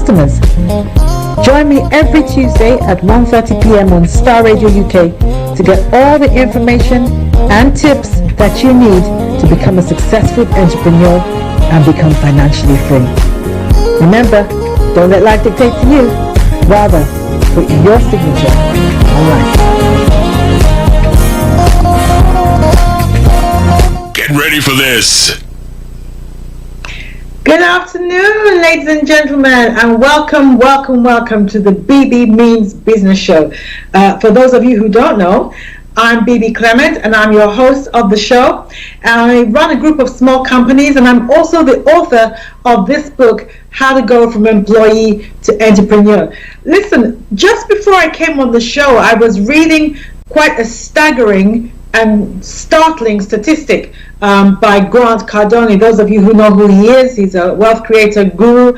customers. Join me every Tuesday at 1:30 p.m. on Star Radio UK to get all the information and tips that you need to become a successful entrepreneur and become financially free. Remember, don't let life dictate to you. Rather, put your signature on life. Get ready for this. Good afternoon, ladies and gentlemen, and welcome to the BEBE Means Business Show. For those of you who don't know, I'm BEBE Clement, and I'm your host of the show. I run a group of small companies, and I'm also the author of this book, How to Go from Employee to Entrepreneur. Listen, just before I came on the show, I was reading quite a staggering and startling statistic by Grant Cardone. Those of you who know who he is, he's a wealth creator guru.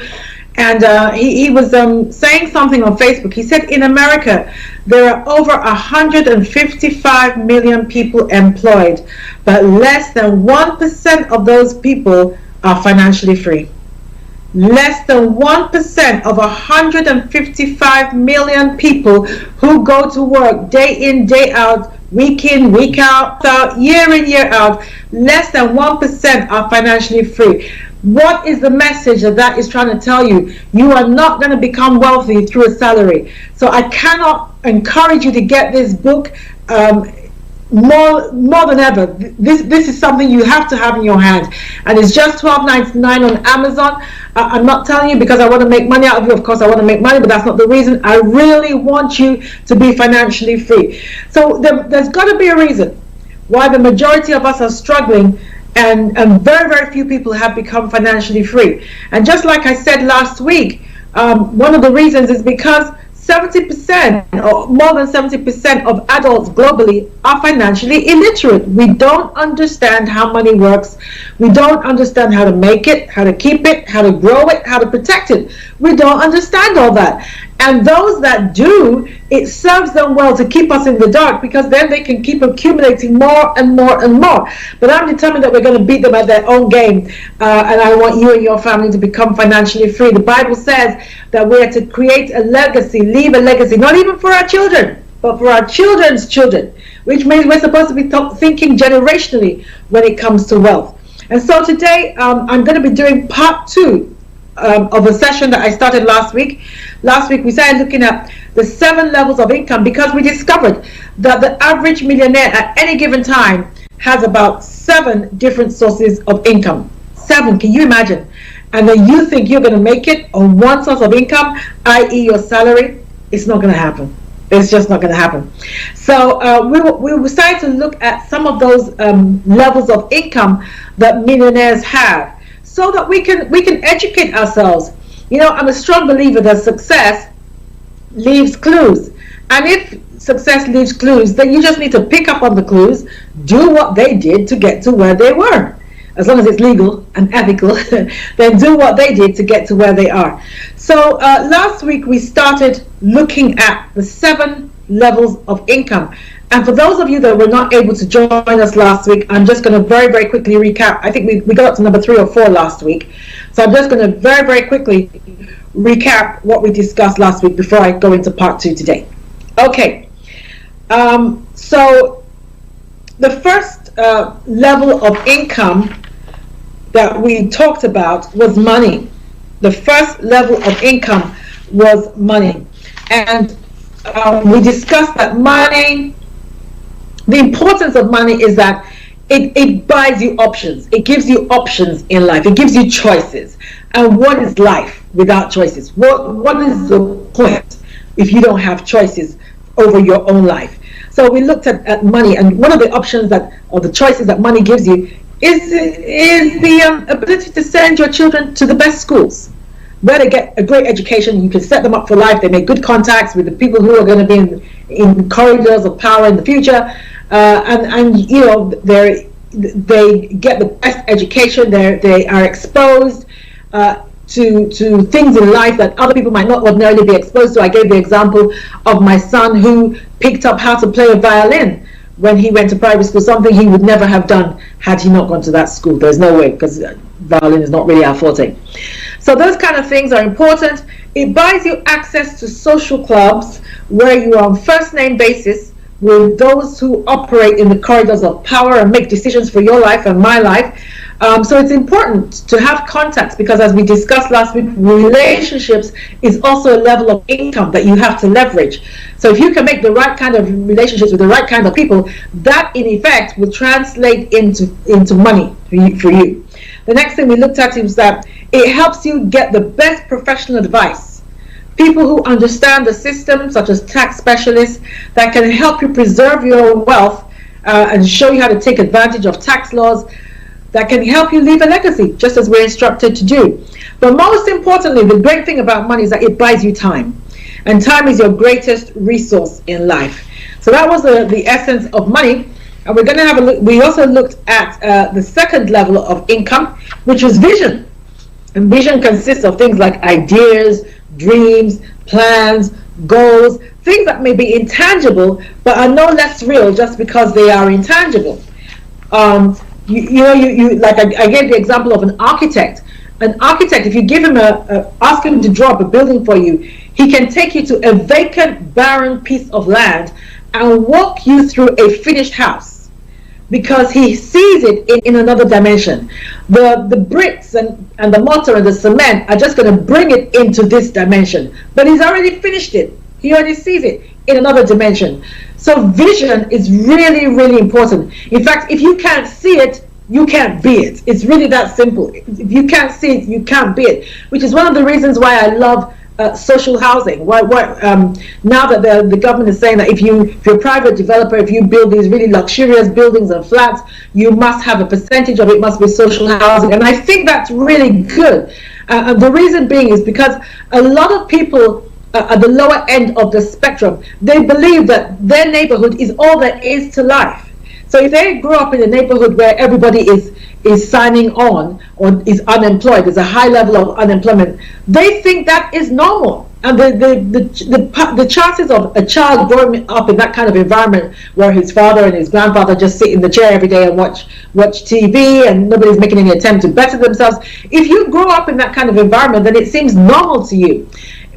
And he was saying something on Facebook. He said in America, there are over 155 million people employed, but less than 1% of those people are financially free. Less than 1% of 155 million people who go to work day in, day out, week in, week out, year in, year out, less than 1% are financially free. What is the message that is trying to tell you? You are not going to become wealthy through a salary. So I cannot encourage you to get this book more than ever. This is something you have to have in your hand, and it's just $12.99 on Amazon. I'm not telling you because I want to make money out of you. Of course I want to make money, but that's not the reason. I really want you to be financially free. So there's got to be a reason why the majority of us are struggling, and very, very few people have become financially free. And just like I said last week, one of the reasons is because 70% or more than 70% of adults globally are financially illiterate. We don't understand how money works. We don't understand how to make it, how to keep it, how to grow it, how to protect it. We don't understand all that. And those that do, it serves them well to keep us in the dark, because then they can keep accumulating more and more and more. But I'm determined that we're going to beat them at their own game, and I want you and your family to become financially free. The Bible says that we're to create a legacy, leave a legacy, not even for our children, but for our children's children, which means we're supposed to be thinking generationally when it comes to wealth. And so today I'm going to be doing part 2 of a session that I started last week. Last week we started looking at the 7 levels of income, because we discovered that the average millionaire at any given time has about 7 different sources of income. 7, can you imagine? And then you think you're going to make it on one source of income, i.e. your salary. It's not going to happen. It's just not going to happen. So we started to look at some of those levels of income that millionaires have, so that we can educate ourselves. You know, I'm a strong believer that success leaves clues. And if success leaves clues, then you just need to pick up on the clues, do what they did to get to where they were. As long as it's legal and ethical, then do what they did to get to where they are. So last week we started looking at the 7 levels of income. And for those of you that were not able to join us last week, I'm just going to very, very quickly recap. I think we got up to number 3 or 4 last week. So I'm just going to very, very quickly recap what we discussed last week before I go into part 2 today. Okay. So the first level of income that we talked about was money. The first level of income was money. And we discussed that money, the importance of money is that it buys you options. It gives you options in life. It gives you choices. And what is life without choices? What is the point if you don't have choices over your own life? So we looked at money, and one of the options or the choices that money gives you is the ability to send your children to the best schools, where they get a great education. You can set them up for life. They make good contacts with the people who are going to be in corridors of power in the future, and you know, they get the best education. They are exposed to things in life that other people might not ordinarily be exposed to. I gave the example of my son who picked up how to play a violin when he went to private school, something he would never have done had he not gone to that school. There's no way, because violin is not really our forte. So those kind of things are important. It buys you access to social clubs where you are on first name basis with those who operate in the corridors of power and make decisions for your life and my life. So it's important to have contacts because, as we discussed last week, relationships is also a level of income that you have to leverage. So if you can make the right kind of relationships with the right kind of people, that in effect will translate into money for you. The next thing we looked at is that it helps you get the best professional advice. People who understand the system, such as tax specialists, that can help you preserve your wealth and show you how to take advantage of tax laws, that can help you leave a legacy, just as we're instructed to do. But most importantly, the great thing about money is that it buys you time. And time is your greatest resource in life. So that was the essence of money. And we're going to have a look. We also looked at the second level of income, which was vision. And vision consists of things like ideas, dreams, plans, goals, things that may be intangible, but are no less real just because they are intangible. Like I gave the example of an architect. An architect, if you give him ask him to draw up a building for you, he can take you to a vacant, barren piece of land and walk you through a finished house because he sees it in another dimension. The bricks and the mortar and the cement are just going to bring it into this dimension, but he's already finished it. He already sees it in another dimension. So vision is really, really important. In fact, if you can't see it, you can't be it. It's really that simple. If you can't see it, you can't be it. Which is one of the reasons why I love social housing. Now that the government is saying that if you're a private developer, if you build these really luxurious buildings and flats, you must have a percentage of it must be social housing. And I think that's really good. And the reason being is because a lot of people at the lower end of the spectrum, they believe that their neighborhood is all there is to life. So if they grow up in a neighborhood where everybody is signing on or is unemployed, there's a high level of unemployment, they think that is normal. And the chances of a child growing up in that kind of environment where his father and his grandfather just sit in the chair every day and watch TV and nobody's making any attempt to better themselves, if you grow up in that kind of environment, then it seems normal to you.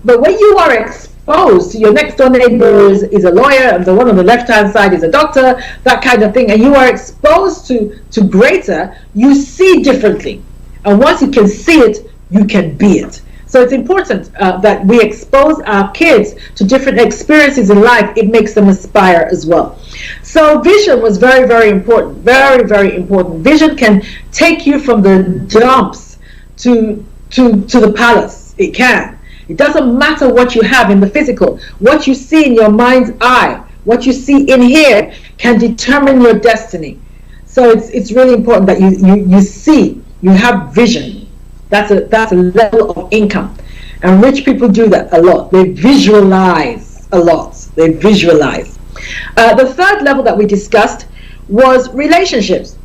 But when you are exposed to your next door neighbor is a lawyer and the one on the left hand side is a doctor, that kind of thing, and you are exposed to greater, you see differently. And once you can see it, you can be it. So it's important that we expose our kids to different experiences in life. It makes them aspire as well. So vision was very, very important. Very, very important. Vision can take you from the dumps to the palace. It can. It doesn't matter what you have in the physical. What you see in your mind's eye, what you see in here can determine your destiny. So it's really important that you see, you have vision. That's a level of income. And rich people do that a lot. They visualize a lot. They visualize. The third level that we discussed was relationships.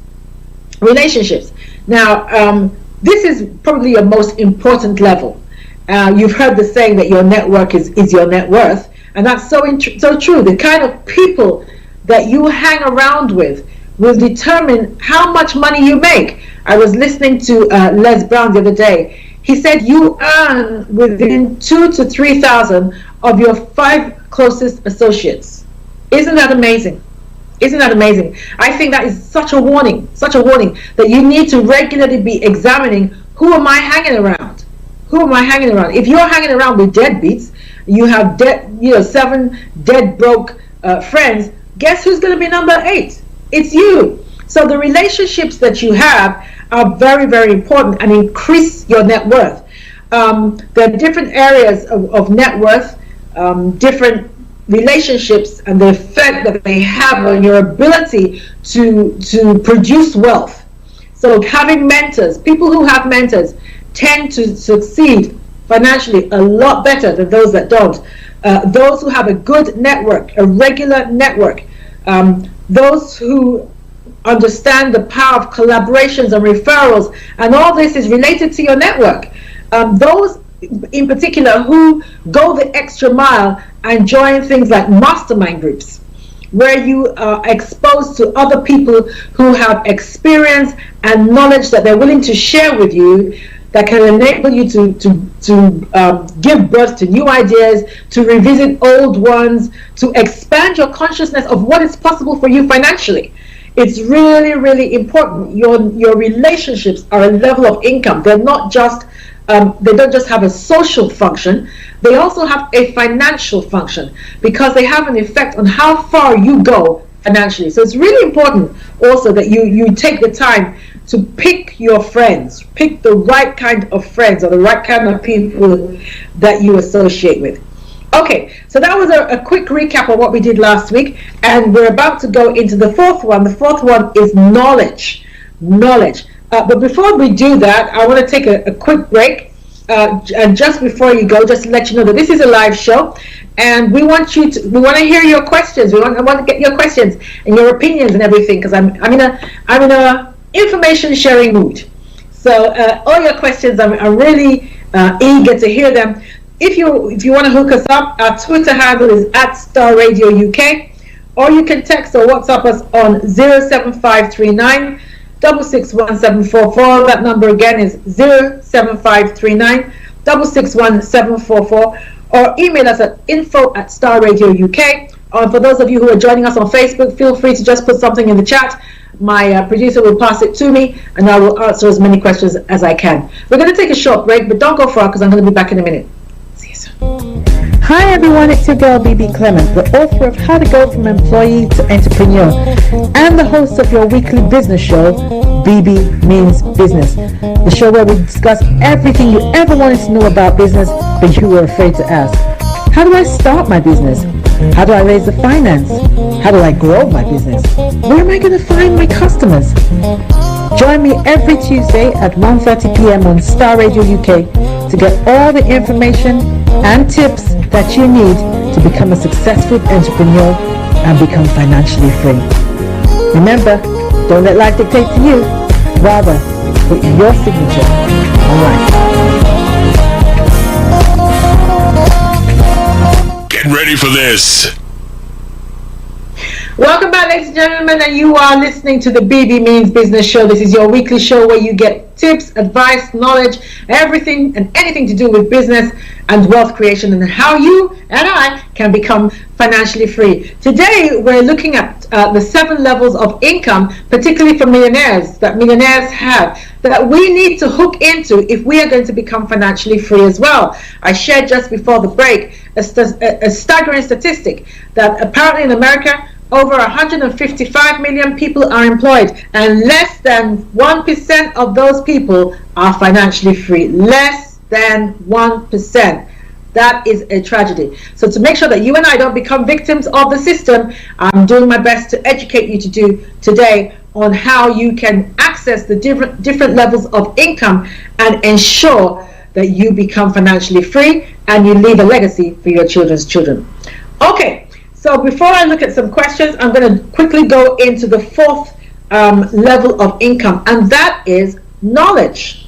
Relationships. Now, this is probably your most important level. You've heard the saying that your network is your net worth, and that's so true. The kind of people that you hang around with will determine how much money you make. I was listening to Les Brown the other day. He said you earn within 2,000 to 3,000 of your 5 closest associates. Isn't that amazing? Isn't that amazing? I think that is such a warning that you need to regularly be examining, who am I hanging around? Who am I hanging around? If you're hanging around with deadbeats, you have 7 dead broke friends, guess who's going to be number 8? It's you. So the relationships that you have are very, very important and increase your net worth. There are different areas of net worth, different relationships, and the effect that they have on your ability to produce wealth. So having mentors, people who have mentors tend to succeed financially a lot better than those that don't. Those who have a good network, a regular network, those who understand the power of collaborations and referrals, and all this is related to your network. Those in particular who go the extra mile and join things like mastermind groups, where you are exposed to other people who have experience and knowledge that they're willing to share with you, that can enable you to give birth to new ideas, to revisit old ones, to expand your consciousness of what is possible for you financially. It's really, really important. Your relationships are a level of income. They're not just they don't just have a social function, they also have a financial function, because they have an effect on how far you go financially. So it's really important also that you take the time to pick your friends, pick the right kind of friends or the right kind of people that you associate with. Okay, so that was a quick recap of what we did last week, and we're about to go into the fourth one. The fourth one is knowledge. But before we do that, I want to take a quick break. And just before you go, just to let you know that this is a live show, and we want to hear your questions. I want to get your questions and your opinions and everything, because I'm in a information sharing mood. So all your questions, I'm really eager to hear them. If you want to hook us up, our Twitter handle is @StarRadioUK, or you can text or WhatsApp us on 07539 661 That number again is 07539 661 or email us at info@StarRadioUK. For those of you who are joining us on Facebook, feel free to just put something in the chat. My producer will pass it to me, and I will answer as many questions as I can. We're going to take a short break, but don't go far, because I'm going to be back in a minute. See you soon. Hi everyone, it's your girl BEBE Clement, the author of How to Go From Employee to Entrepreneur, and the host of your weekly business show, BEBE Means Business, the show where we discuss everything you ever wanted to know about business but you were afraid to ask. How do I start my business? How do I raise the finance? How do I grow my business? Where am I going to find my customers? Join me every Tuesday at 1:30 p.m. on Star Radio UK to get all the information and tips that you need to become a successful entrepreneur and become financially free. Remember, don't let life dictate to you. Rather, put your signature on life. Get ready for this. Welcome back, ladies and gentlemen, and you are listening to the BEBE Means Business Show. This is your weekly show where you get tips, advice, knowledge, everything and anything to do with business and wealth creation, and how you and I can become financially free. Today, we're looking at the 7 levels of income, particularly for millionaires, that millionaires have, that we need to hook into if we are going to become financially free as well. I shared just before the break a staggering statistic that apparently in America, over 155 million people are employed, and less than 1% of those people are financially free. Less than 1%. That is a tragedy. So to make sure that you and I don't become victims of the system, I'm doing my best to educate you today on how you can access the different levels of income and ensure that you become financially free and you leave a legacy for your children's children. Okay. So before I look at some questions, I'm going to quickly go into the 4th level of income, and that is knowledge.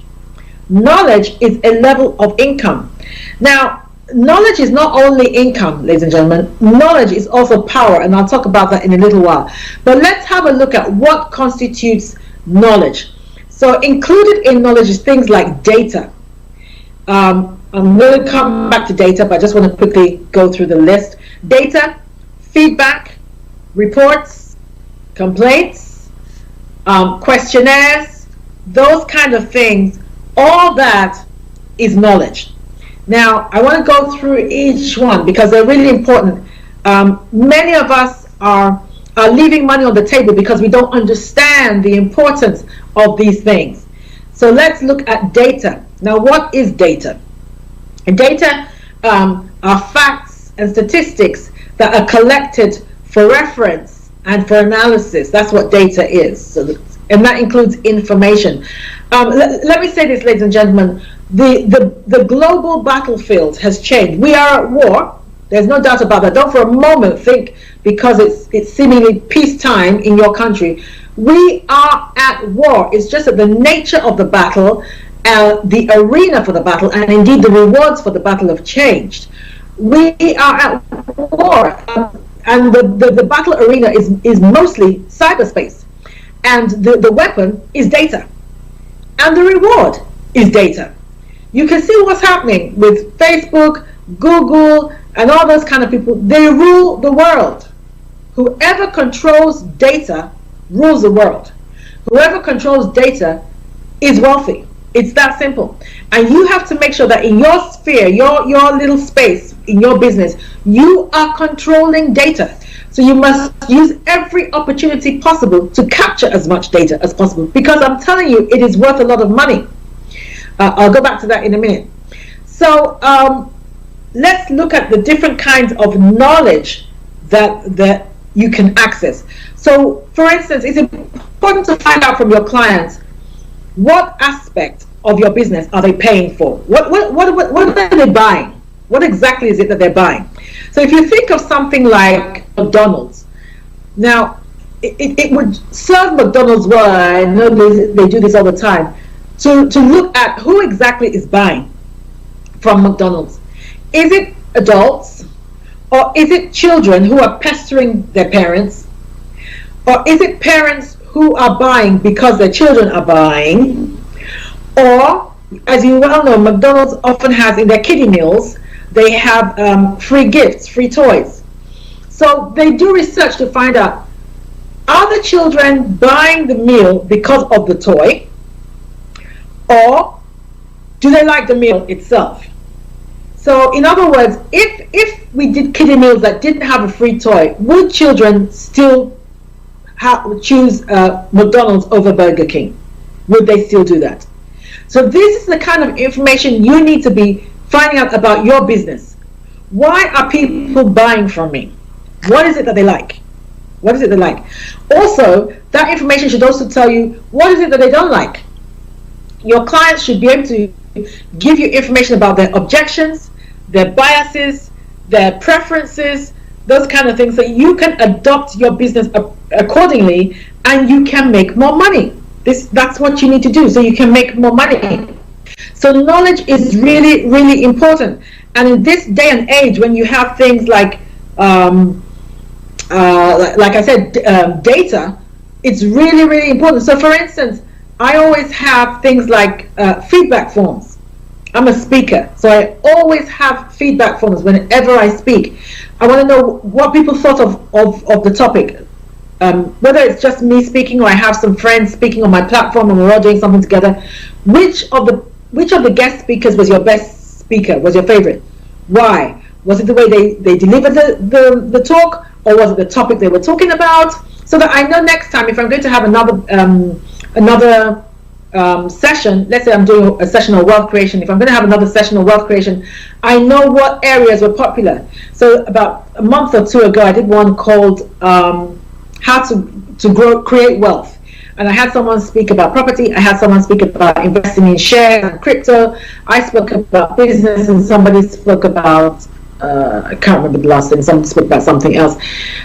Knowledge is a level of income. Now, knowledge is not only income, ladies and gentlemen. Knowledge is also power, and I'll talk about that in a little while. But let's have a look at what constitutes knowledge. So included in knowledge is things like data. I'm going to come back to data, but I just want to quickly go through the list. Data, feedback, reports, complaints, questionnaires, those kind of things, all that is knowledge. Now, I want to go through each one because they're really important. Many of us are leaving money on the table because we don't understand the importance of these things. So let's look at data. Now, what is data? And data are facts and statistics that are collected for reference and for analysis. That's what data is. So, and that includes information. Let me say this, ladies and gentlemen. The global battlefield has changed. We are at war. There's no doubt about that. Don't for a moment think because it's seemingly peacetime in your country. We are at war. It's just that the nature of the battle, the arena for the battle, and indeed the rewards for the battle have changed. We are at war, and the battle arena is mostly cyberspace, and the weapon is data, and the reward is data. You can see what's happening with Facebook, Google, and all those kind of people. They rule the world. Whoever controls data rules the world. Whoever controls data is wealthy. It's that simple. And you have to make sure that in your sphere, your little space, in your business, you are controlling data. So you must use every opportunity possible to capture as much data as possible, because I'm telling you, it is worth a lot of money. I'll go back to that in a minute. So let's look at the different kinds of knowledge that you can access. So, for instance, it's important to find out from your clients what aspect of your business are they paying for. What are they buying? What exactly is it that they're buying? So if you think of something like McDonald's, now it would serve McDonald's well, I know they do this all the time, to look at who exactly is buying from McDonald's. Is it adults, or is it children who are pestering their parents, or is it parents who are buying because their children are buying? Or, as you well know, McDonald's often has in their kiddie meals, they have free gifts, free toys. So they do research to find out, are the children buying the meal because of the toy, or do they like the meal itself? So in other words, if we did kiddie meals that didn't have a free toy, would children still choose McDonald's over Burger King? Would they still do that? So this is the kind of information you need to be finding out about your business. Why are people buying from me? What is it that they like? What is it they like? Also, that information should also tell you what is it that they don't like. Your clients should be able to give you information about their objections, their biases, their preferences, those kind of things, so you can adopt your business accordingly and you can make more money. That's what you need to do so you can make more money. So knowledge is really, really important. And in this day and age, when you have things like I said, data, it's really, really important. So for instance, I always have things like feedback forms. I'm a speaker, so I always have feedback forms whenever I speak. I want to know what people thought of the topic. Whether it's just me speaking or I have some friends speaking on my platform and we're all doing something together. Which of the guest speakers was your best speaker, was your favorite? Why? Was it the way they delivered the talk, or was it the topic they were talking about? So that I know next time if I'm going to have another session, let's say I'm doing a session on wealth creation, if I'm going to have another session on wealth creation, I know what areas were popular. So about a month or two ago, I did one called how to create wealth. And I had someone speak about property, I had someone speak about investing in shares and crypto, I spoke about business, and somebody spoke about, I can't remember the last thing, someone spoke about something else.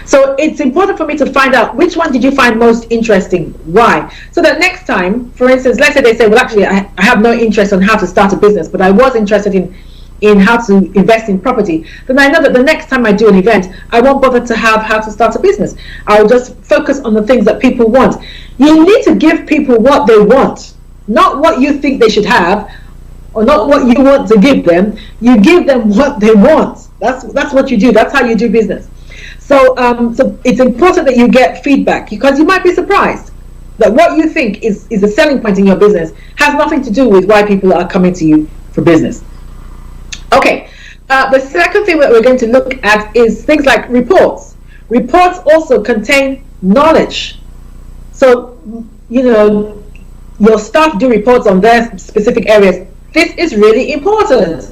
So it's important for me to find out which one did you find most interesting, why? So that next time, for instance, let's say they say, well actually I have no interest on how to start a business, but I was interested in how to invest in property, then I know that the next time I do an event, I won't bother to have how to start a business. I'll just focus on the things that people want. You need to give people what they want, not what you think they should have, or not what you want to give them. You give them what they want. That's what you do. That's how you do business. So so it's important that you get feedback, because you might be surprised that what you think is a selling point in your business has nothing to do with why people are coming to you for business. Okay, the second thing that we're going to look at is things like reports. Reports also contain knowledge. So, you know, your staff do reports on their specific areas. This is really important.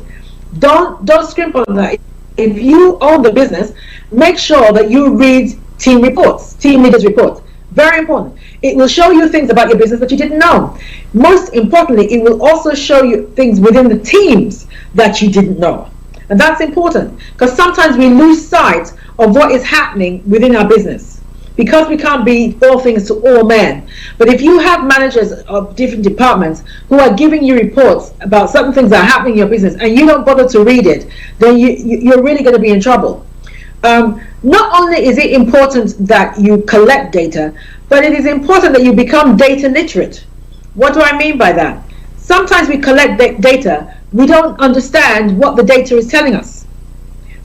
Don't scrimp on that. If you own the business, make sure that you read team reports, team leaders reports. Very important. It will show you things about your business that you didn't know. Most importantly, it will also show you things within the teams that you didn't know. And that's important, because sometimes we lose sight of what is happening within our business, because we can't be all things to all men. But if you have managers of different departments who are giving you reports about certain things that are happening in your business and you don't bother to read it, then you're really going to be in trouble. Not only is it important that you collect data, but it is important that you become data literate. What do I mean by that? Sometimes we collect data, we don't understand what the data is telling us.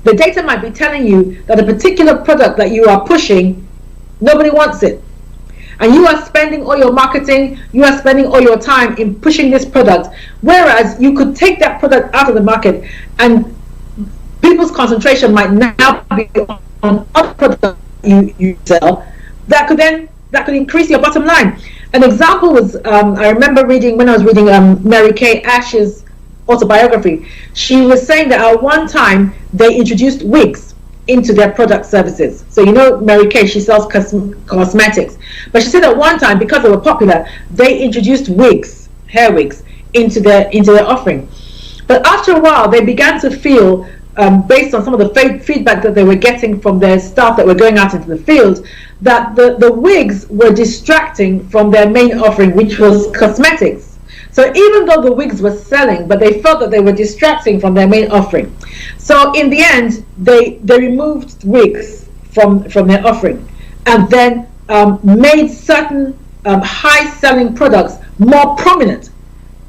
The data might be telling you that a particular product that you are pushing, nobody wants it. And you are spending all your marketing, you are spending all your time in pushing this product, whereas you could take that product out of the market and people's concentration might now be on other products you sell that could increase your bottom line. An example was, I remember reading, when I was reading Mary Kay Ash's autobiography, she was saying that at one time they introduced wigs into their product services. So you know Mary Kay, she sells cosmetics, but she said at one time, because they were popular, they introduced wigs, hair wigs, into their offering. But after a while, they began to feel, based on some of the feedback that they were getting from their staff that were going out into the field, that the wigs were distracting from their main offering, which was cosmetics. So even though the wigs were selling, but they felt that they were distracting from their main offering. So in the end, they removed wigs from their offering, and then made certain high-selling products more prominent,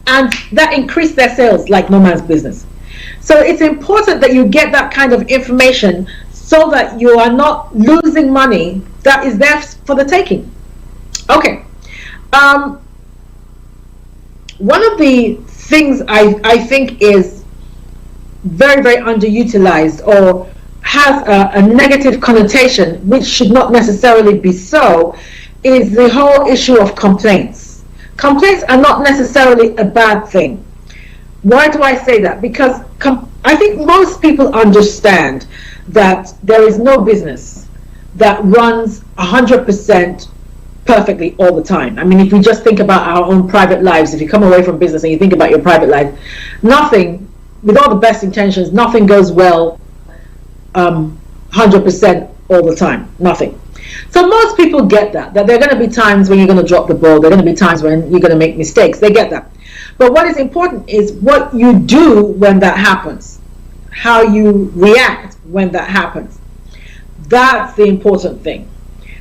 and that increased their sales like no man's business. So it's important that you get that kind of information so that you are not losing money that is there for the taking. Okay. One of the things I think is very, very underutilized or has a negative connotation, which should not necessarily be so, is the whole issue of complaints. Complaints are not necessarily a bad thing. Why do I say that? Because I think most people understand that there is no business that runs 100% perfectly all the time. I mean, if we just think about our own private lives, if you come away from business and you think about your private life, nothing, with all the best intentions, nothing goes well 100% all the time. Nothing. So most people get that there are going to be times when you're going to drop the ball, there are going to be times when you're going to make mistakes. They get that. But what is important is what you do when that happens, how you react when that happens. That's the important thing.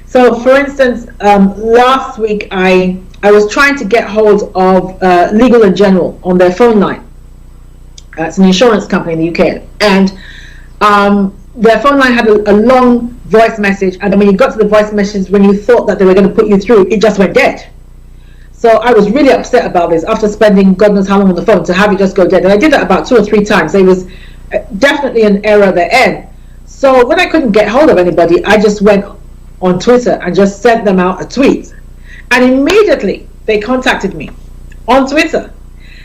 So for instance, last week I was trying to get hold of Legal and General on their phone line. It's an insurance company in the UK, and their phone line had a long voice message, and then when you got to the voice message, when you thought that they were going to put you through, it just went dead. So I was really upset about this after spending God knows how long on the phone to have it just go dead. And I did that about 2 or 3 times. It was definitely an error at the end. So when I couldn't get hold of anybody, I just went on Twitter and just sent them out a tweet. And immediately they contacted me on Twitter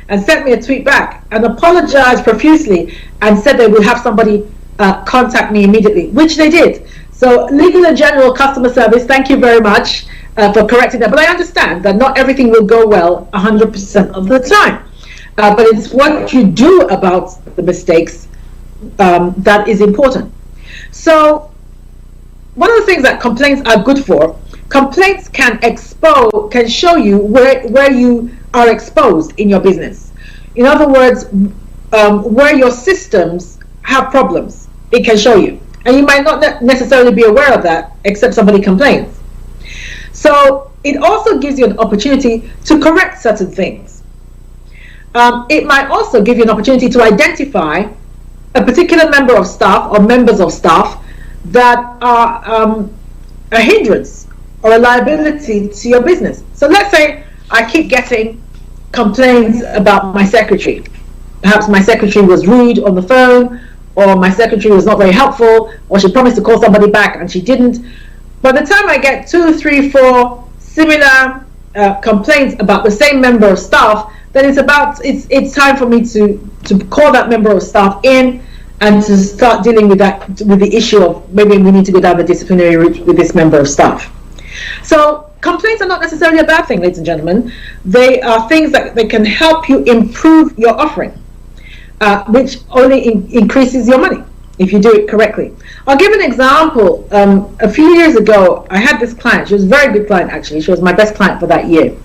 and sent me a tweet back and apologized profusely and said they would have somebody contact me immediately, which they did. So Legal and General customer service, thank you very much for correcting that. But I understand that not everything will go well 100% of the time. But it's what you do about the mistakes that is important. So one of the things that complaints are good for, complaints can show you where you are exposed in your business. In other words, where your systems have problems, it can show you. And you might not necessarily be aware of that, except somebody complains. So it also gives you an opportunity to correct certain things. It might also give you an opportunity to identify a particular member of staff or members of staff that are a hindrance or a liability to your business. So let's say I keep getting complaints about my secretary. Perhaps my secretary was rude on the phone, or my secretary was not very helpful, or she promised to call somebody back and she didn't. By the time I get 2, 3, 4 similar complaints about the same member of staff, then it's time for me to call that member of staff in and to start dealing with the issue of maybe we need to go down the disciplinary route with this member of staff. So complaints are not necessarily a bad thing, ladies and gentlemen. They are things that they can help you improve your offering, which only increases your money if you do it correctly. I'll give an example. A few years ago, I had this client. She was a very good client, actually. She was my best client for that year.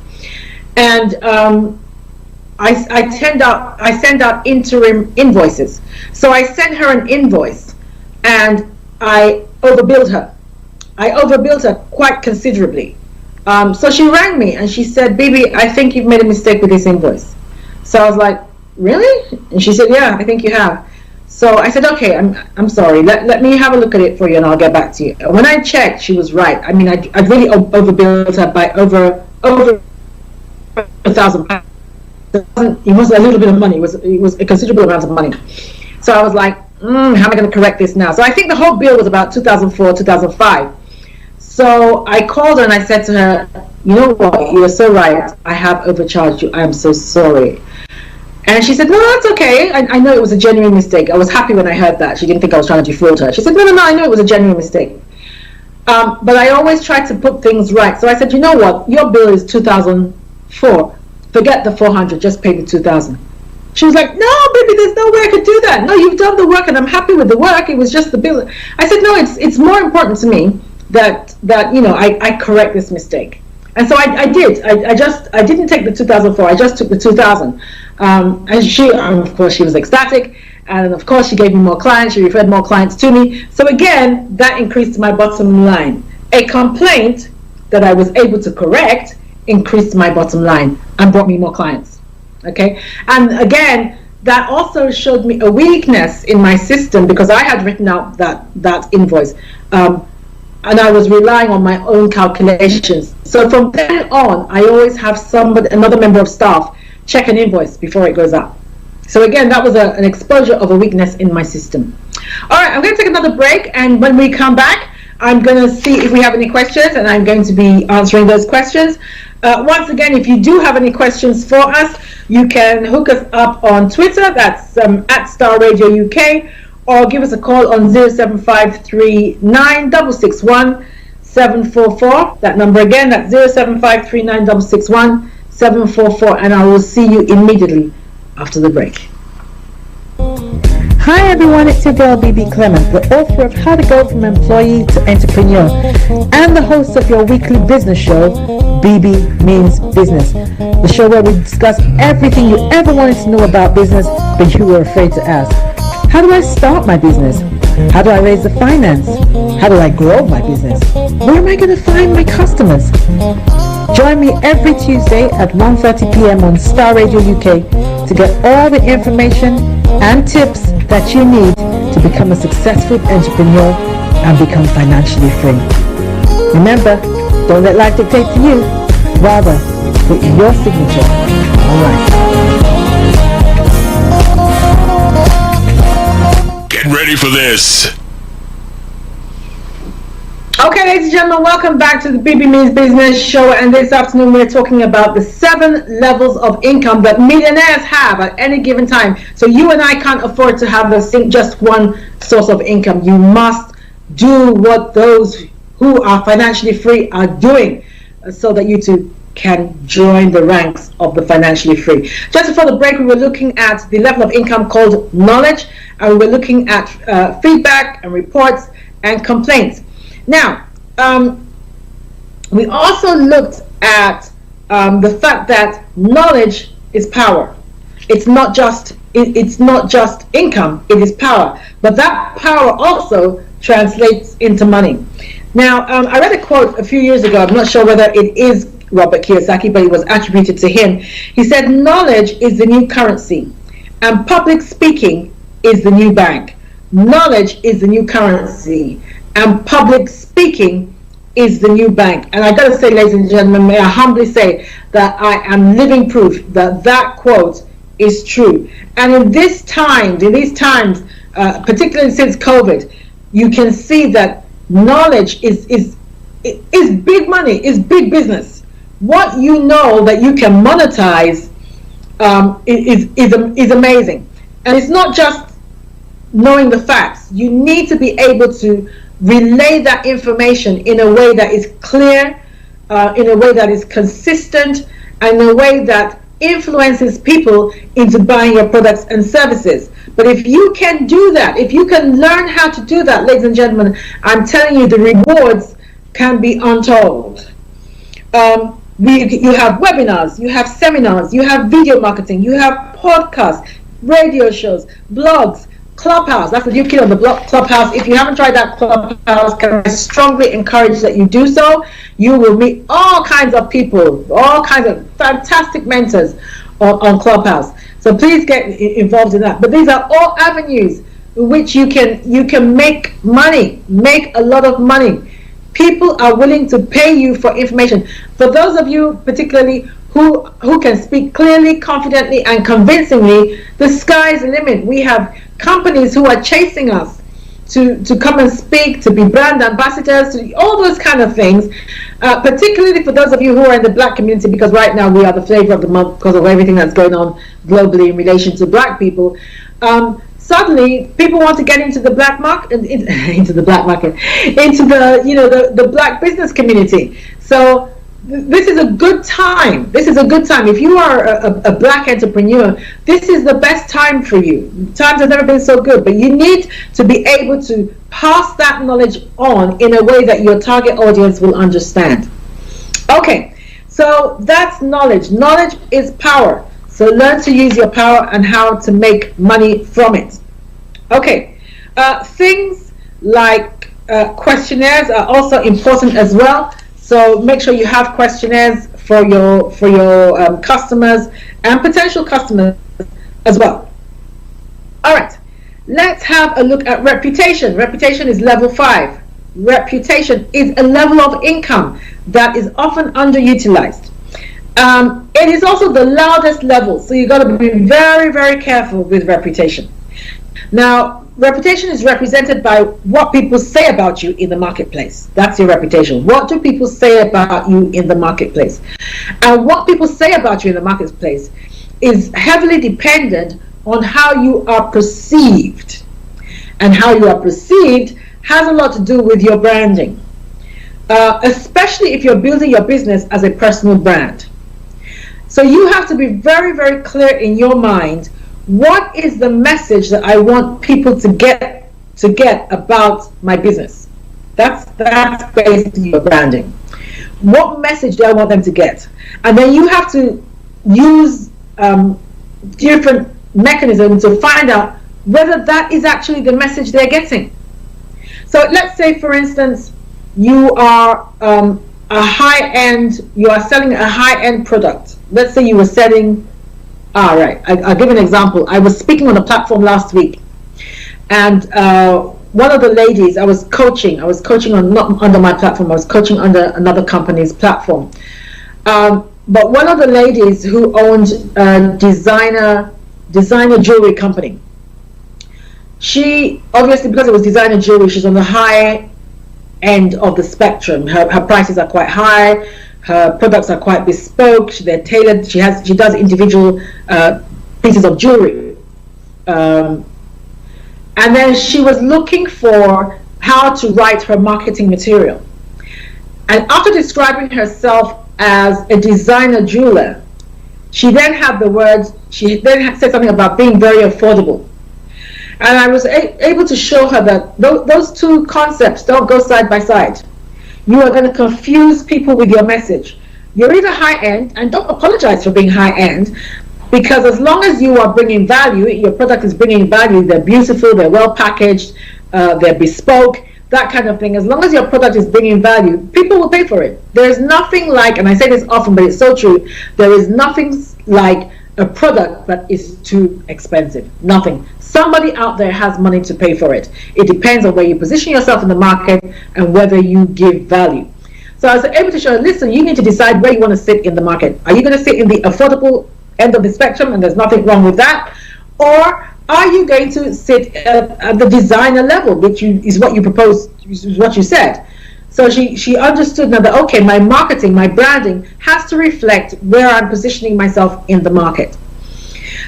And I send out interim invoices. So I sent her an invoice, and I overbilled her. I overbilled her quite considerably. So she rang me and she said, "BB, I think you've made a mistake with this invoice." So I was like, really? And she said, yeah, I think you have. So I said, okay, I'm sorry. Let me have a look at it for you, and I'll get back to you. And when I checked, she was right. I mean, I'd really overbilled her by over £1,000. It wasn't a little bit of money. It was a considerable amount of money. So I was like, how am I going to correct this now? So I think the whole bill was about 2004, 2005. So I called her and I said to her, you know what? You are so right. I have overcharged you. I am so sorry. And she said, no, that's okay. I know it was a genuine mistake. I was happy when I heard that. She didn't think I was trying to defraud her. She said, no, I know it was a genuine mistake. But I always try to put things right. So I said, you know what? Your bill is 2004. Forget the 400. Just pay the 2000. She was like, no, baby, there's no way I could do that. No, you've done the work and I'm happy with the work. It was just the bill. I said, no, it's more important to me that I correct this mistake. And so I did. I didn't take the 2004. I just took the 2000. And she, of course, she was ecstatic. And of course, she gave me more clients. She referred more clients to me. So again, that increased my bottom line. A complaint that I was able to correct increased my bottom line and brought me more clients. Okay. And again, that also showed me a weakness in my system because I had written out that invoice. And I was relying on my own calculations. So from then on, I always have another member of staff check an invoice before it goes out. So again, that was an exposure of a weakness in my system. All right, I'm going to take another break, and when we come back, I'm going to see if we have any questions, and I'm going to be answering those questions. Once again, if you do have any questions for us, you can hook us up on Twitter. That's at Star Radio UK. Or give us a call on 07539661744. That number again, that's 07539661744, and I will see you immediately after the break. Hi everyone, it's your girl BEBE Clement, the author of How to Go From Employee to Entrepreneur, and the host of your weekly business show, BEBE Means Business, the show where we discuss everything you ever wanted to know about business but you were afraid to ask. How do I start my business? How do I raise the finance? How do I grow my business? Where am I going to find my customers? Join me every Tuesday at 1:30 p.m. on Star Radio UK to get all the information and tips that you need to become a successful entrepreneur and become financially free. Remember, don't let life dictate to you. Rather, put your signature on life. Get ready for this. Okay, ladies and gentlemen, welcome back to the BEBE Means Business show, and this afternoon we're talking about the 7 levels of income that millionaires have at any given time. So you and I can't afford to have just one source of income. You must do what those who are financially free are doing so that you too can join the ranks of the financially free. Just before the break, we were looking at the level of income called knowledge, and we were looking at feedback and reports and complaints. Now, we also looked at the fact that knowledge is power. It's not just income, it is power. But that power also translates into money. Now, I read a quote a few years ago. I'm not sure whether it is Robert Kiyosaki, but it was attributed to him. He said, knowledge is the new currency, and public speaking is the new bank. Knowledge is the new currency, and public speaking is the new bank. And I got to say, ladies and gentlemen, may I humbly say that I am living proof that that quote is true. And in these times, particularly since COVID, you can see that knowledge is big money, is big business. What you know that you can monetize is amazing. And it's not just knowing the facts. You need to be able to relay that information in a way that is clear, in a way that is consistent, and in a way that influences people into buying your products and services. But if you can do that, if you can learn how to do that, ladies and gentlemen, I'm telling you, the rewards can be untold. You have webinars, you have seminars, you have video marketing, you have podcasts, radio shows, blogs, Clubhouse. That's the new kid on the block, Clubhouse. If you haven't tried that Clubhouse, can I strongly encourage that you do so. You will meet all kinds of people, all kinds of fantastic mentors on Clubhouse. So please get involved in that. But these are all avenues in which you can make money, make a lot of money. People are willing to pay you for information. For those of you particularly who can speak clearly, confidently, and convincingly, the sky's the limit. We have companies who are chasing us to come and speak, to be brand ambassadors, to all those kind of things, particularly for those of you who are in the black community, because right now we are the flavor of the month because of everything that's going on globally in relation to black people. Suddenly people want to get into the black market, into the black business community. So this is a good time. If you are a black entrepreneur, this is the best time for you. Times have never been so good, but you need to be able to pass that knowledge on in a way that your target audience will understand. Okay, so that's knowledge. Knowledge is power. So learn to use your power and how to make money from it. Okay, things like questionnaires are also important as well. So make sure you have questionnaires for your customers and potential customers as well. All right, let's have a look at reputation. Reputation is level 5. Reputation is a level of income that is often underutilized. It is also the loudest level, so you got to be very, very careful with reputation. Now, reputation is represented by what people say about you in the marketplace. That's your reputation. What do people say about you in the marketplace? And what people say about you in the marketplace is heavily dependent on how you are perceived. And how you are perceived has a lot to do with your branding, especially if you're building your business as a personal brand. So you have to be very, very clear in your mind. What is the message that I want people to get about my business? That's basically your branding. What message do I want them to get? And then you have to use different mechanisms to find out whether that is actually the message they're getting. So let's say, for instance, you are you are selling a high-end product. Let's say you were selling. All right, I'll give an example. I was speaking on a platform last week, and one of the ladies I was coaching on, not under my platform, I was coaching under another company's platform. But one of the ladies who owned a designer jewelry company, she obviously, because it was designer jewelry, she's on the high end of the spectrum. Her prices are quite high. Her products are quite bespoke. They're tailored. She does individual pieces of jewelry, and then she was looking for how to write her marketing material. And after describing herself as a designer jeweler, she then had the words. She then said something about being very affordable. And I was able to show her that those two concepts don't go side by side. You are going to confuse people with your message. You're either high-end, and don't apologize for being high-end, because as long as you are bringing value, your product is bringing value, they're beautiful, they're well-packaged, they're bespoke, that kind of thing. As long as your product is bringing value, people will pay for it. There's nothing like, and I say this often, but it's so true, there is nothing like a product that is too expensive. Nothing. Somebody out there has money to pay for it. It depends on where you position yourself in the market and whether you give value. So I was able to show her, listen, you need to decide where you want to sit in the market. Are you going to sit in the affordable end of the spectrum, and there's nothing wrong with that? Or are you going to sit at the designer level, which is what you proposed, is what you said. So she understood now that, okay, my marketing, my branding has to reflect where I'm positioning myself in the market.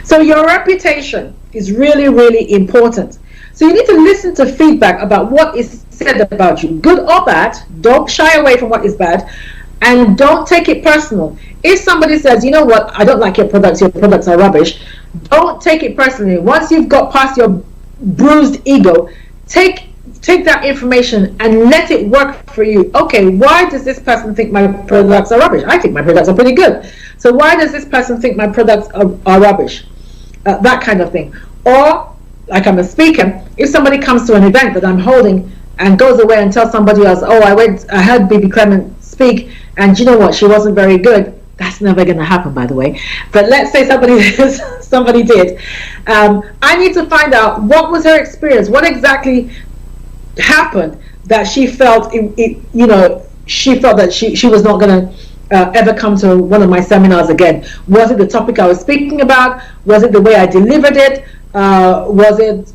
So your reputation is really, really important. So you need to listen to feedback about what is said about you, good or bad. Don't shy away from what is bad, and don't take it personal. If somebody says, you know what, I don't like your products are rubbish, don't take it personally. Once you've got past your bruised ego, take that information and let it work for you. Okay, why does this person think my products are rubbish? I think my products are pretty good. So why does this person think my products are rubbish? That kind of thing. Or, like I'm a speaker, if somebody comes to an event that I'm holding and goes away and tells somebody else, oh, I heard BEBE Clement speak, and you know what, she wasn't very good. That's never going to happen, by the way. But let's say somebody did. I need to find out what was her experience, what exactly happened that she felt, she felt that she was not going to ever come to one of my seminars again. Was it the topic I was speaking about? Was it the way I delivered it? Was it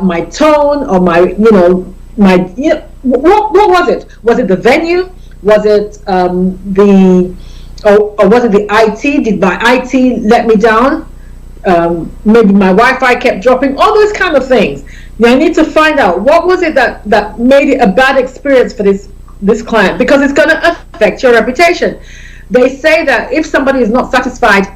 my tone or what was it? Was it the venue? Was it or was it the IT? Did my IT let me down? Maybe my Wi-Fi kept dropping. All those kind of things. I need to find out what was it that made it a bad experience for this client, because it's going to affect your reputation. They say that if somebody is not satisfied,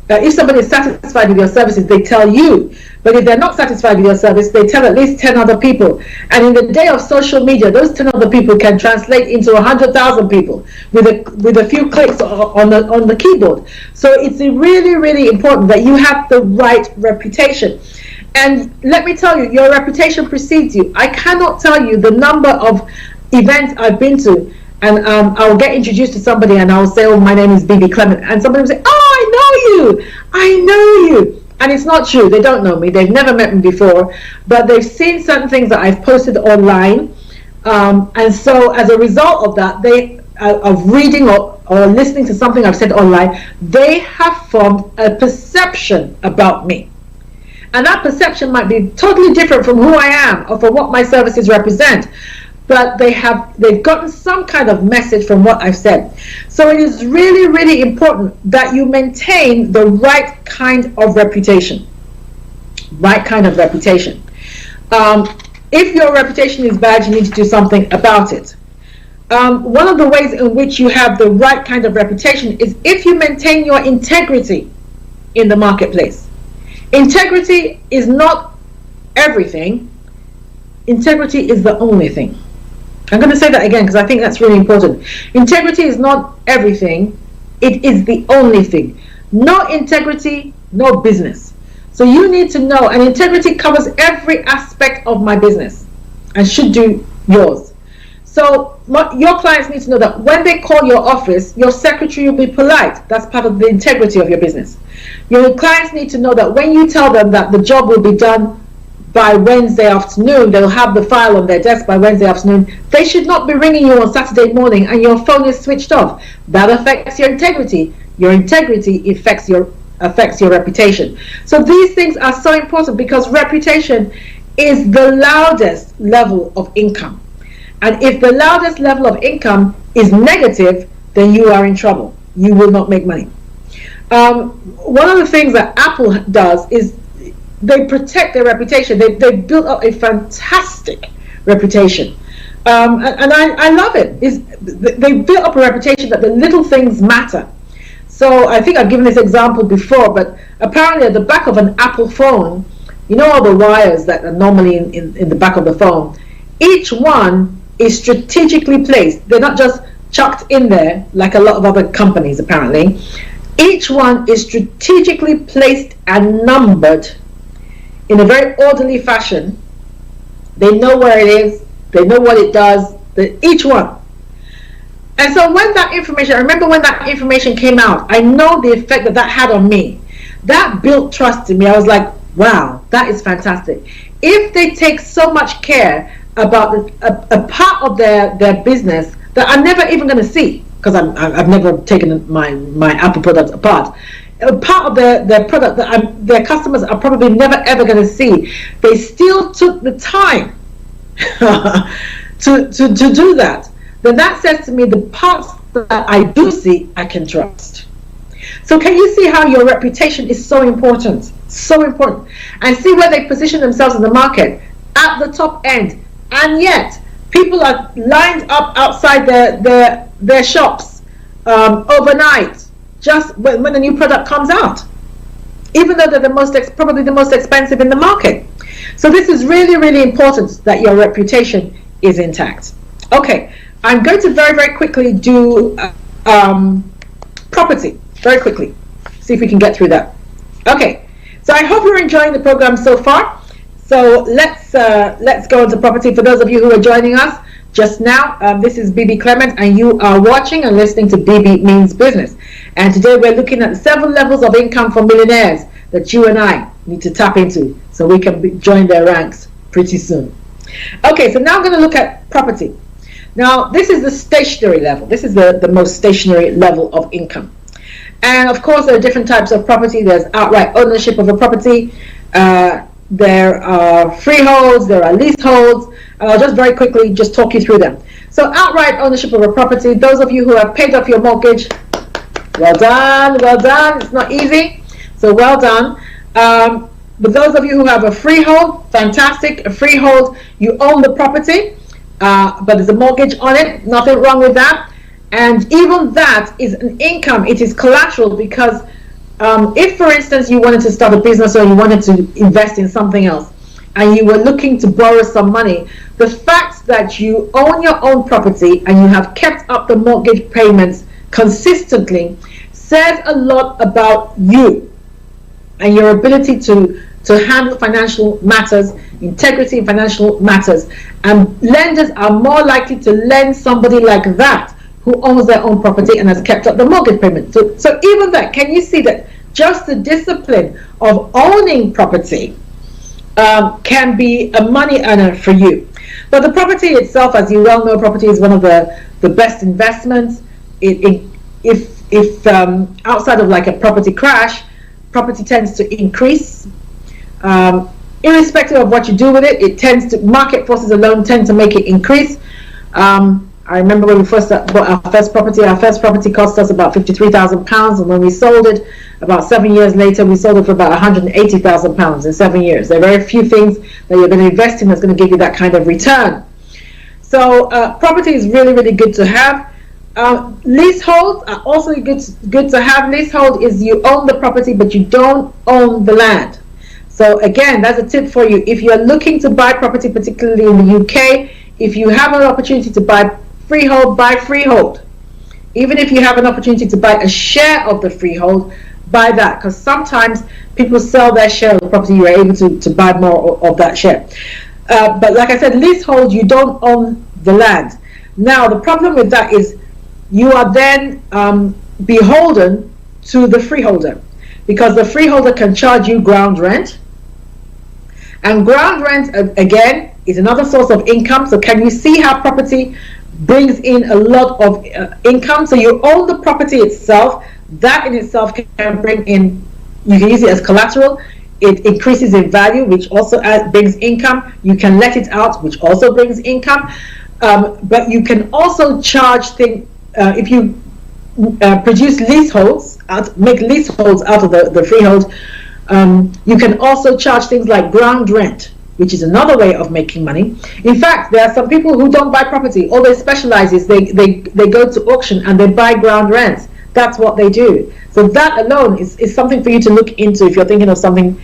if somebody is satisfied with your services, they tell you. But if they're not satisfied with your service, they tell at least 10 other people. And in the day of social media, those 10 other people can translate into 100,000 people with a few clicks on the keyboard. So it's really, really important that you have the right reputation. And let me tell you, your reputation precedes you. I cannot tell you the number of events I've been to, and I'll get introduced to somebody and I'll say, oh, my name is BB Clement, and somebody will say, oh, I know you, and it's not true. They don't know me, they've never met me before, but they've seen certain things that I've posted online, and so as a result of that, of reading or listening to something I've said online, they have formed a perception about me. And that perception might be totally different from who I am or from what my services represent, but they've gotten some kind of message from what I've said. So it is really, really important that you maintain the right kind of reputation. Right kind of reputation. If your reputation is bad, you need to do something about it. One of the ways in which you have the right kind of reputation is if you maintain your integrity in the marketplace. Integrity is not everything. Integrity is the only thing. I'm going to say that again because I think that's really important. Integrity is not everything. It is the only thing. No integrity, no business. So you need to know, and integrity covers every aspect of my business and should do yours. So your clients need to know that when they call your office, your secretary will be polite. That's part of the integrity of your business. Your clients need to know that when you tell them that the job will be done by Wednesday afternoon, they'll have the file on their desk by Wednesday afternoon, they should not be ringing you on Saturday morning and your phone is switched off. That affects your integrity. Your integrity affects your reputation. So these things are so important because reputation is the loudest level of income. And if the loudest level of income is negative, then you are in trouble. You will not make money. One of the things that Apple does is they protect their reputation. They built up a fantastic reputation. And I love it. They built up a reputation that the little things matter. So I think I've given this example before, but apparently at the back of an Apple phone, you know all the wires that are normally in the back of the phone, each one is strategically placed. They're not just chucked in there like a lot of other companies apparently. Each one is strategically placed and numbered in a very orderly fashion. They know where it is, they know what it does, each one. And so when that information, I remember when that information came out, I know the effect that had on me. That built trust in me. I was like, wow, that is fantastic. If they take so much care about a part of their business that I'm never even going to see, because I've never taken my Apple product apart, a part of their product that their customers are probably never ever going to see, they still took the time to do that, then that says to me the parts that I do see, I can trust. So can you see how your reputation is so important? So important. And see where they position themselves in the market, at the top end. And yet, people are lined up outside their shops overnight, just when the new product comes out, even though they're probably the most expensive in the market. So this is really, really important that your reputation is intact. Okay, I'm going to very, very quickly do property, very quickly. See if we can get through that. Okay, so I hope you're enjoying the program so far. So let's go into property. For those of you who are joining us, just now. This is BB Clement, and you are watching and listening to BB Means Business. And today we're looking at 7 levels of income for millionaires that you and I need to tap into so we can join their ranks pretty soon. Okay, so now I'm going to look at property. Now, this is the stationary level. This is the most stationary level of income. And of course, there are different types of property. There's outright ownership of a property. There are freeholds, there are leaseholds, and I'll just very quickly just talk you through them. So outright ownership of a property, those of you who have paid off your mortgage, well done, well done. It's not easy, so well done. But those of you who have a freehold, fantastic. A freehold, you own the property, but there's a mortgage on it, nothing wrong with that. And even that is an income, it is collateral, because if, for instance, you wanted to start a business or you wanted to invest in something else and you were looking to borrow some money, the fact that you own your own property and you have kept up the mortgage payments consistently says a lot about you and your ability to handle financial matters, integrity in financial matters. And lenders are more likely to lend somebody like that who owns their own property and has kept up the mortgage payment. So even that, can you see that just the discipline of owning property can be a money earner for you? But the property itself, as you well know, property is one of the best investments. If outside of like a property crash, property tends to increase. Irrespective of what you do with it, it tends to, market forces alone tend to make it increase. I remember when we first bought our first property cost us about £53,000, and when we sold it about 7 years later, we sold it for about £180,000 in 7 years. There are very few things that you're going to invest in that's going to give you that kind of return. So property is really, really good to have. Leaseholds are also good to have. Leasehold is you own the property, but you don't own the land. So again, that's a tip for you. If you're looking to buy property, particularly in the UK, if you have an opportunity to buy freehold, buy freehold. Even if you have an opportunity to buy a share of the freehold, buy that, because sometimes people sell their share of the property, you're able to buy more of that share. But like I said, leasehold, you don't own the land. Now, the problem with that is you are then beholden to the freeholder, because the freeholder can charge you ground rent. And ground rent, again, is another source of income. So can you see how property brings in a lot of income? So you own the property itself. That in itself can bring in, you can use it as collateral. It increases in value, which also brings income. You can let it out, which also brings income. But you can also charge things, if you produce leaseholds, make leaseholds out of the freehold, you can also charge things like ground rent, which is another way of making money. In fact, there are some people who don't buy property. All they specialize is they go to auction and they buy ground rents. That's what they do. So that alone is something for you to look into if you're thinking of something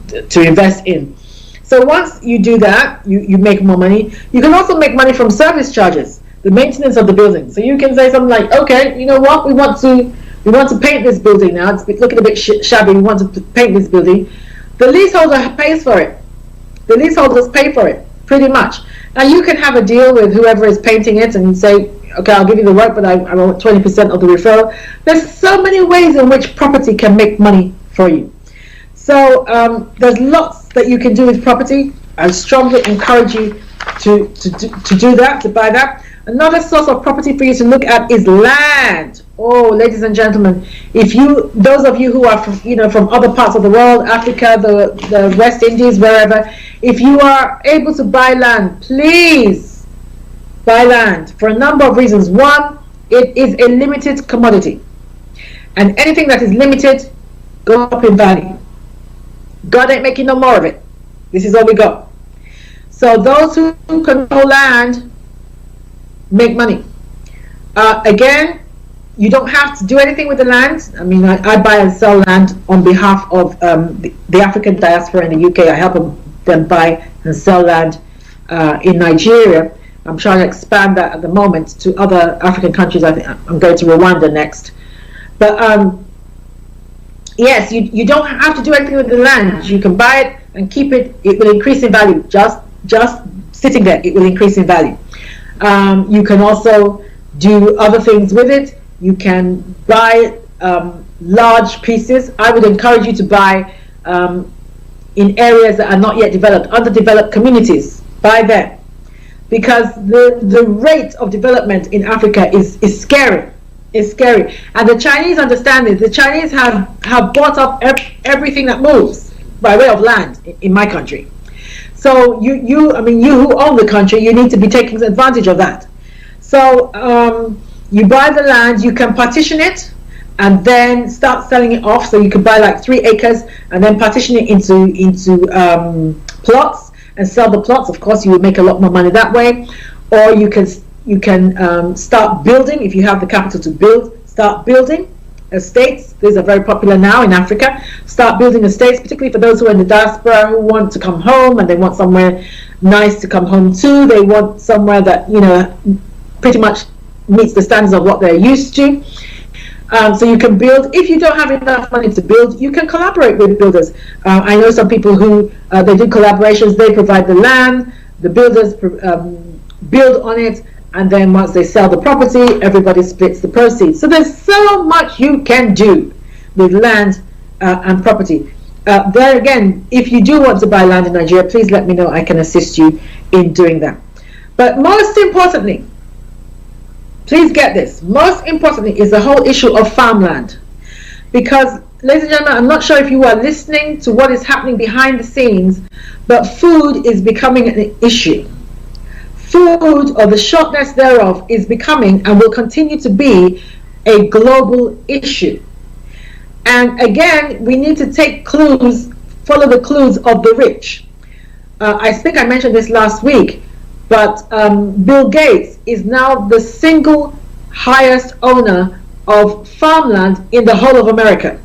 to invest in. So once you do that, you make more money. You can also make money from service charges, the maintenance of the building. So you can say something like, okay, you know what, we want to paint this building now. It's looking a bit shabby. We want to paint this building. The leaseholder pays for it. The leaseholders pay for it, pretty much. Now you can have a deal with whoever is painting it and say, okay, I'll give you the work, but I want 20% of the referral. There's so many ways in which property can make money for you. So there's lots that you can do with property. I strongly encourage you to do that, to buy that. Another source of property for you to look at is land. Oh, ladies and gentlemen, those of you who are from other parts of the world, Africa, the West Indies, wherever, if you are able to buy land, please buy land for a number of reasons. One, it is a limited commodity, and anything that is limited goes up in value. God ain't making no more of it. This is all we got. So those who control land make money. Again, you don't have to do anything with the land. I mean, I buy and sell land on behalf of the African diaspora in the UK. I help them buy and sell land in Nigeria. I'm trying to expand that at the moment to other African countries. I think I'm going to Rwanda next. But yes, you don't have to do anything with the land. You can buy it and keep it. It will increase in value. Just sitting there, it will increase in value. You can also do other things with it. You can buy large pieces. I would encourage you to buy in areas that are not yet developed, underdeveloped communities. Buy them, because the rate of development in Africa is scary. It's scary, and the Chinese understand this. The Chinese have bought up everything that moves by way of land in my country. So you who own the country, you need to be taking advantage of that. So you buy the land, you can partition it, and then start selling it off. So you could buy like 3 acres and then partition it into plots and sell the plots. Of course, you would make a lot more money that way. Or you can start building if you have the capital to build. Start building estates. These are very popular now in Africa. Start building estates, particularly for those who are in the diaspora who want to come home and they want somewhere nice to come home to. They want somewhere that pretty much meets the standards of what they're used to. So you can build. If you don't have enough money to build, you can collaborate with builders. I know some people who they do collaborations. They provide the land, the builders build on it, and then once they sell the property, everybody splits the proceeds. So there's so much you can do with land and property. There again, if you do want to buy land in Nigeria, please let me know. I can assist you in doing that. But most importantly, please get this, most importantly is the whole issue of farmland. Because, ladies and gentlemen, I'm not sure if you are listening to what is happening behind the scenes, but food is becoming an issue. Food, or the shortness thereof, is becoming and will continue to be a global issue. And again, we need to take clues, follow the clues of the rich. I think I mentioned this last week, but Bill Gates is now the single highest owner of farmland in the whole of America.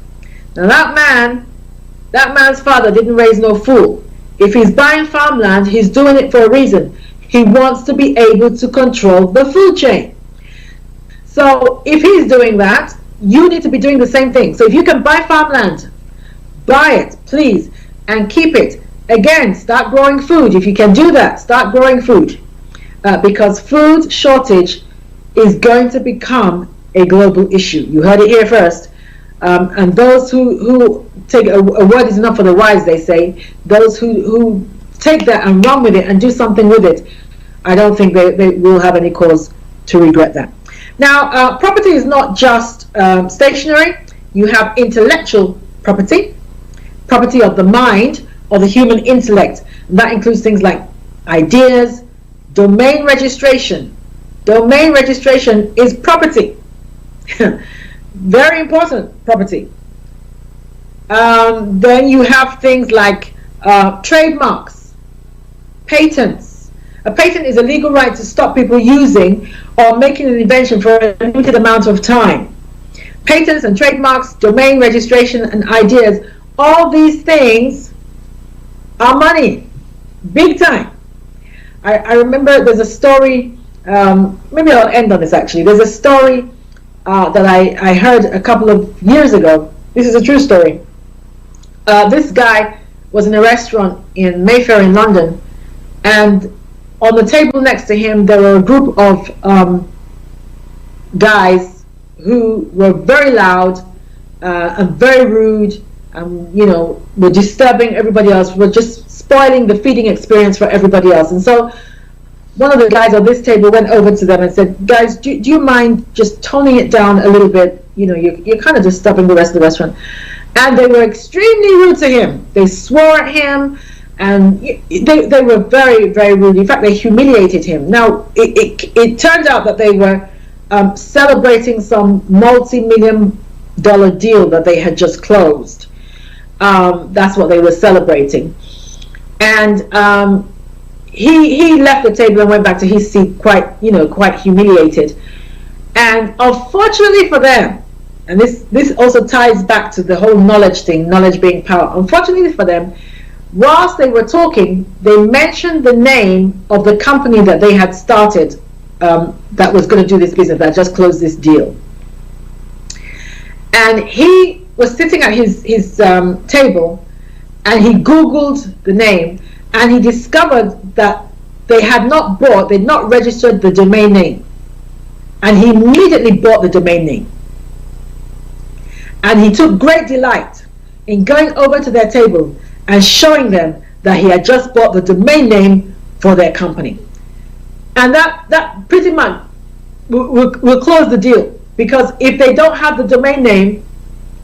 Now that man's father didn't raise no fool. If he's buying farmland, he's doing it for a reason. He wants to be able to control the food chain. So if he's doing that, you need to be doing the same thing. So if you can buy farmland, buy it, please, and keep it. Again, start growing food. If you can do that, start growing food. Because food shortage is going to become a global issue. You heard it here first. And those who take a word is enough for the wise, they say. Those who take that and run with it and do something with it, I don't think they will have any cause to regret that. Now, property is not just stationary. You have intellectual property, property of the mind or the human intellect. And that includes things like ideas, domain registration. Domain registration is property. Very important property. Then you have things like trademarks, patents. A patent is a legal right to stop people using or making an invention for a limited amount of time. Patents and trademarks, domain registration, and ideas, all these things are money, big time. I remember there's a story, maybe I'll end on this actually. There's a story that I heard a couple of years ago. This is a true story. This guy was in a restaurant in Mayfair in London, and on the table next to him there were a group of guys who were very loud and very rude, and were disturbing everybody else, were just spoiling the feeding experience for everybody else. And so one of the guys on this table went over to them and said, guys, do you mind just toning it down a little bit? You're kind of disturbing the rest of the restaurant. And they were extremely rude to him. They swore at him, and they were very, very rude. In fact, they humiliated him. Now, it turned out that they were celebrating some multi-million-dollar deal that they had just closed. That's what they were celebrating. And he left the table and went back to his seat quite humiliated. And unfortunately for them, and this also ties back to the whole knowledge thing, knowledge being power. Unfortunately for them, whilst they were talking, they mentioned the name of the company that they had started that was going to do this business, that just closed this deal. And he was sitting at his table, and he Googled the name, and he discovered that they'd not registered the domain name. And he immediately bought the domain name. And he took great delight in going over to their table and showing them that he had just bought the domain name for their company. And that pretty much will close the deal, because if they don't have the domain name,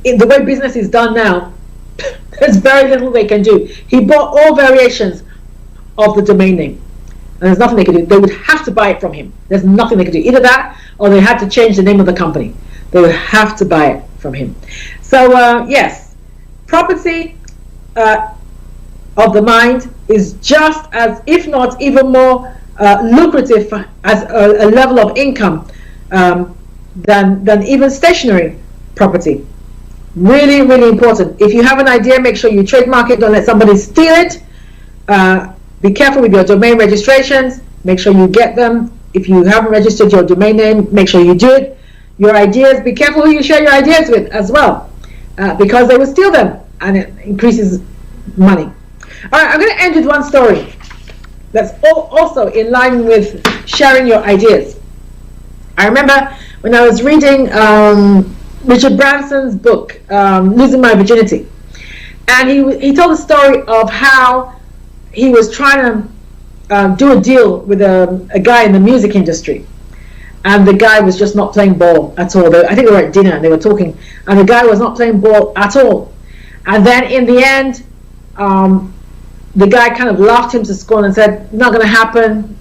in the way business is done now, there's very little they can do. He bought all variations of the domain name, and there's nothing they can do. They would have to buy it from him. There's nothing they could do. Either that, or they had to change the name of the company. They would have to buy it from him. So yes, property of the mind is just as, if not even more, lucrative as a level of income than even stationary property. Really, really important. If you have an idea, make sure you trademark it. Don't let somebody steal it. Be careful with your domain registrations. Make sure you get them. If you haven't registered your domain name, make sure you do it. Your ideas, be careful who you share your ideas with as well, because they will steal them, and it increases money. All right, I'm going to end with one story that's also in line with sharing your ideas. I remember when I was reading Richard Branson's book, Losing My Virginity, and he told a story of how he was trying to do a deal with a guy in the music industry, and the guy was just not playing ball at all. I think they were at dinner and they were talking, and the guy was not playing ball at all. And then in the end, the guy kind of laughed him to scorn and said, "Not going to happen.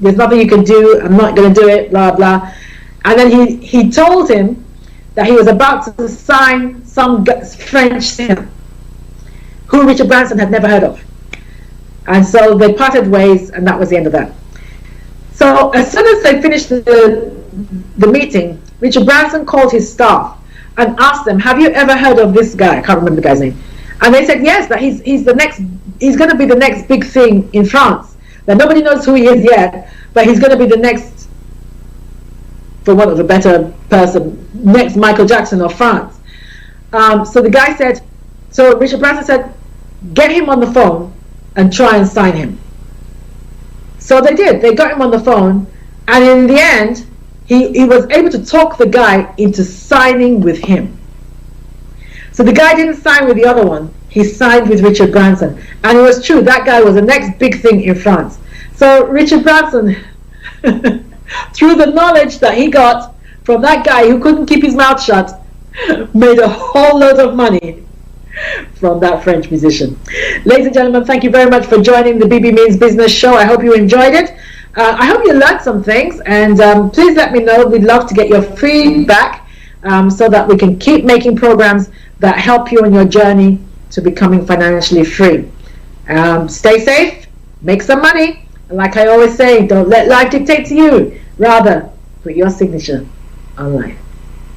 There's nothing you can do. I'm not going to do it, blah, blah." And then he told him that he was about to sign some French singer who Richard Branson had never heard of. And so they parted ways, and that was the end of that. So as soon as they finished the meeting, Richard Branson called his staff and asked them, "Have you ever heard of this guy?" I can't remember the guy's name. And they said yes, that he's going to be the next big thing in France. That nobody knows who he is yet, but he's going to be the next, for want of a better person, next Michael Jackson of France. So the guy said, so Richard Branson said, "Get him on the phone and try and sign him." So they did. They got him on the phone, and in the end, he was able to talk the guy into signing with him. So the guy didn't sign with the other one. He signed with Richard Branson. And it was true. That guy was the next big thing in France. So Richard Branson, through the knowledge that he got from that guy who couldn't keep his mouth shut, made a whole lot of money from that French musician. Ladies and gentlemen, thank you very much for joining the BB Means Business Show. I hope you enjoyed it. I hope you learned some things, and please let me know. We'd love to get your feedback so that we can keep making programs that help you on your journey to becoming financially free. Stay safe, make some money, and like I always say, don't let life dictate to you. Rather, put your signature on life.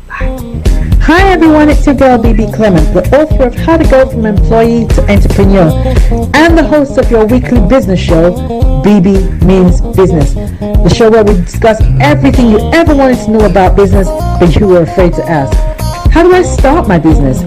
Bye. Hi everyone, it's your girl BB Clement, the author of How to Go From Employee to Entrepreneur and the host of your weekly business show, BB Means Business, the show where we discuss everything you ever wanted to know about business but you were afraid to ask. How do I start my business?